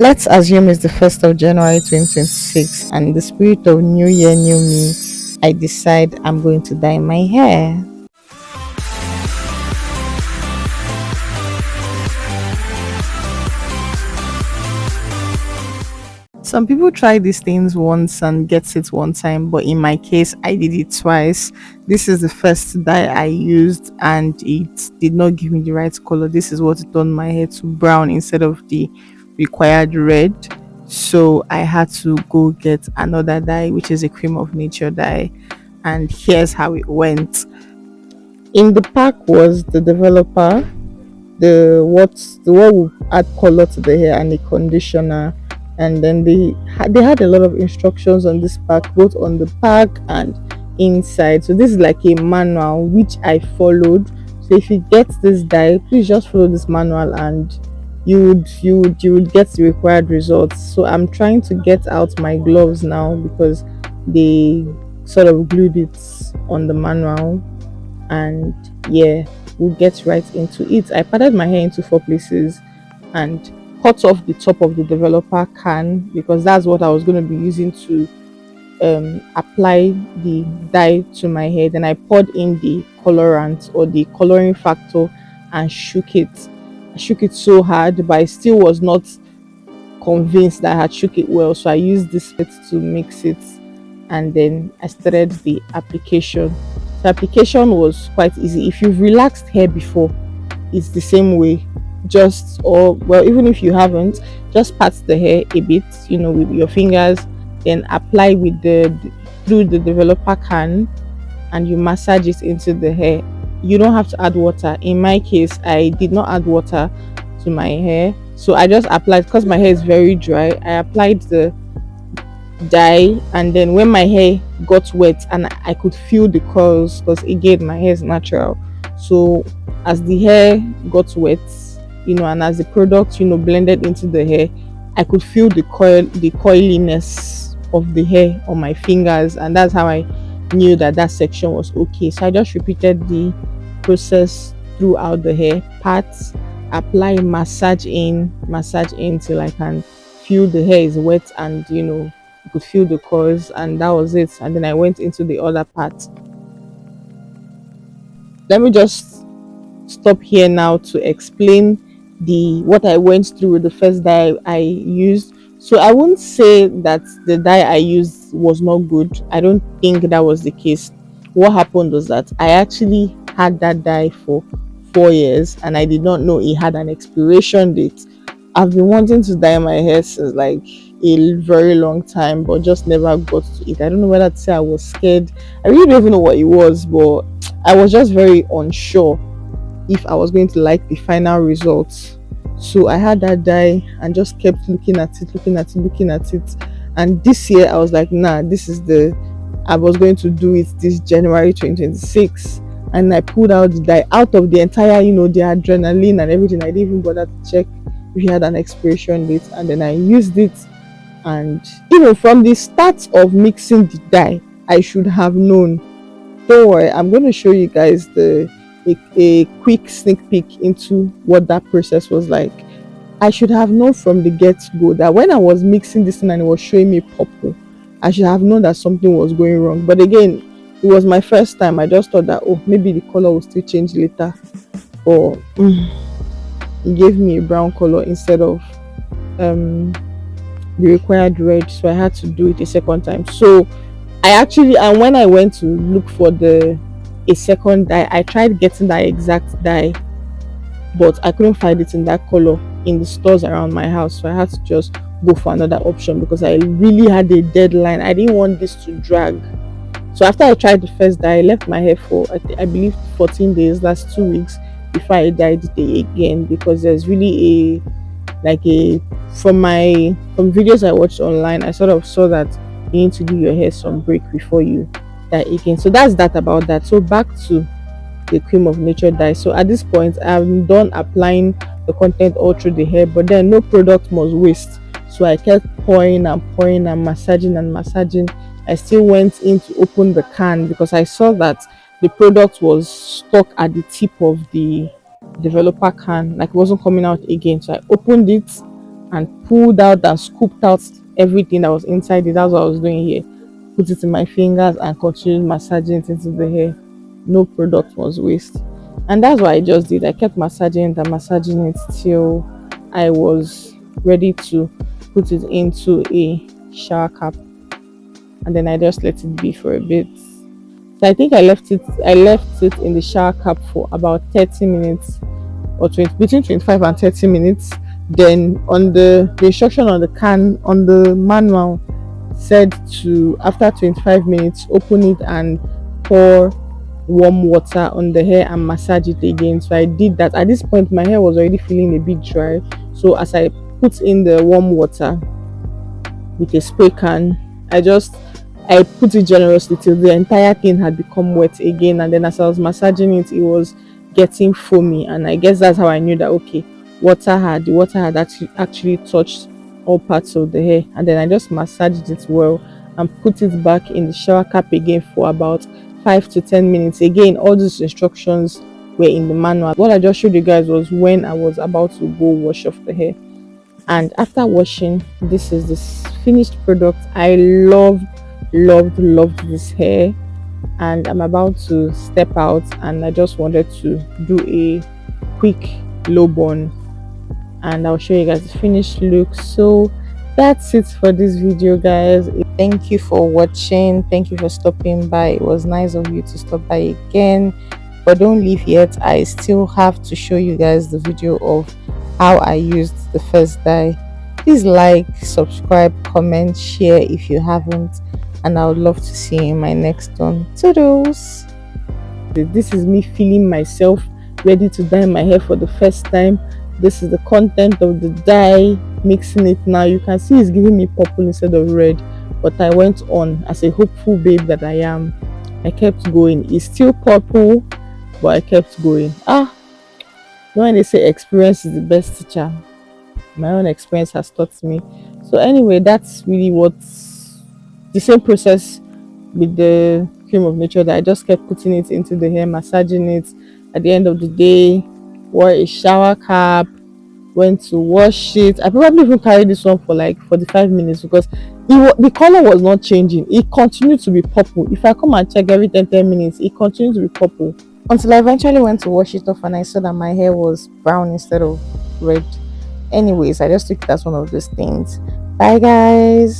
Let's assume it's the 1st of January 2026, and in the spirit of New Year, New Me, I decide I'm going to dye my hair. Some people try these things once and gets it one time, but in my case, I did it twice. This is the first dye I used, and it did not give me the right color. This is what turned my hair to brown instead of the required red. So I had to go get another dye, which is a cream of nature dye. And here's how it went. In the pack was the developer, the what will add color to the hair, and the conditioner. And then they had a lot of instructions on this pack, both on the pack and inside. So this is like a manual which I followed. So if you get this dye, please just follow this manual, and you would get the required results. So I'm trying to get out my gloves now because they sort of glued it on the manual. And yeah, we'll get right into it. I parted my hair into 4 places and cut off the top of the developer can, because that's what I was going to be using to apply the dye to my hair. Then I poured in the colorant or the coloring factor and shook it. I shook it so hard, but I still was not convinced that I had shook it well. So I used this spit to mix it, and then I started the application. The application was quite easy. If you've relaxed hair before, it's the same way. Just, or well, even if you haven't, just pat the hair a bit, with your fingers, then apply with the through the developer can, and you massage it into the hair. You don't have to add water. In my case, I did not add water to my hair, so I just applied, because my hair is very dry. I applied the dye, and then when my hair got wet and I could feel the curls, because again my hair is natural, so as the hair got wet, and as the product blended into the hair, I could feel the coiliness of the hair on my fingers, and that's how I knew that section was okay. So I just repeated the process throughout the hair parts, apply, massage in till I can feel the hair is wet, and you could feel the curls, and that was it. And then I went into the other part. Let me just stop here now to explain what I went through with the first dye I used. So I won't say that the dye I used was not good. I don't think that was the case. What happened was that I actually had that dye for 4 years, and I did not know it had an expiration date. I've been wanting to dye my hair since like a very long time, but just never got to it. I don't know whether to say I was scared. I really don't even know what it was, but I was just very unsure if I was going to like the final results. So I had that dye and just kept looking at it. And this year I was like, nah, I was going to do it this January 2026. And I pulled out the dye out of the entire, the adrenaline and everything. I didn't even bother to check if it had an expiration date. And then I used it. And even from the start of mixing the dye, I should have known. Don't worry, I'm going to show you guys a quick sneak peek into what that process was like. I should have known from the get-go that when I was mixing this thing and it was showing me purple, I should have known that something was going wrong. But again, it was my first time. I just thought that, maybe the color will still change later. Or it gave me a brown color instead of the required red. So I had to do it a second time. So and when I went to look for a second dye, I tried getting that exact dye, but I couldn't find it in that color in the stores around my house. So I had to just go for another option because I really had a deadline. I didn't want this to drag. So after I tried the first dye, I left my hair for I believe 14 days, that's 2 weeks, before I dyed it again, because there's really from videos I watched online, I sort of saw that you need to give your hair some break before you dye again. So that's that about that. So back to the cream of nature dye. So at this point, I'm done applying the content all through the hair, but then no product must waste. So I kept pouring and massaging. I still went in to open the can because I saw that the product was stuck at the tip of the developer can, like it wasn't coming out again. So I opened it and pulled out and scooped out everything that was inside it. That's what I was doing here. Put it in my fingers and continued massaging it into the hair. No product was waste. And that's what I just did. I kept massaging it and massaging it till I was ready to put it into a shower cap. And then I just let it be for a bit. So I think I left it in the shower cap for about 30 minutes or 20, between 25 and 30 minutes. Then on the instruction on the can on the manual said to after 25 minutes open it and pour warm water on the hair and massage it again. So I did that. At this point my hair was already feeling a bit dry. So as I put in the warm water with a spray can, I put it generously till the entire thing had become wet again. And then as I was massaging it, it was getting foamy. And I guess that's how I knew that okay, the water had actually touched all parts of the hair. And then I just massaged it well and put it back in the shower cap again for about 5 to 10 minutes. Again, all these instructions were in the manual. What I just showed you guys was when I was about to go wash off the hair. And after washing, this is this finished product. I loved this hair, and I'm about to step out, and I just wanted to do a quick low bun, and I'll show you guys the finished look. So that's it for this video, guys. Thank you for watching. Thank you for stopping by. It was nice of you to stop by again, but don't leave yet. I still have to show you guys the video of how I used the first dye. Please like, subscribe, comment, share if you haven't, and I would love to see you in my next one. Toodles! This is me feeling myself ready to dye my hair for the first time. This is the content of the dye. Mixing it now, you can see it's giving me purple instead of red, but I went on as a hopeful babe that I am. I kept going. It's still purple, but I kept going. When they say experience is the best teacher, my own experience has taught me. So anyway, that's really what the same process with the cream of nature, that I just kept putting it into the hair, massaging it. At the end of the day, wore a shower cap, went to wash it. I probably even carried this one for like 45 minutes because the color was not changing. It continued to be purple. If I come and check every 10 minutes, it continued to be purple until I eventually went to wash it off and I saw that my hair was brown instead of red. Anyways, I just took it as one of those things. Bye guys.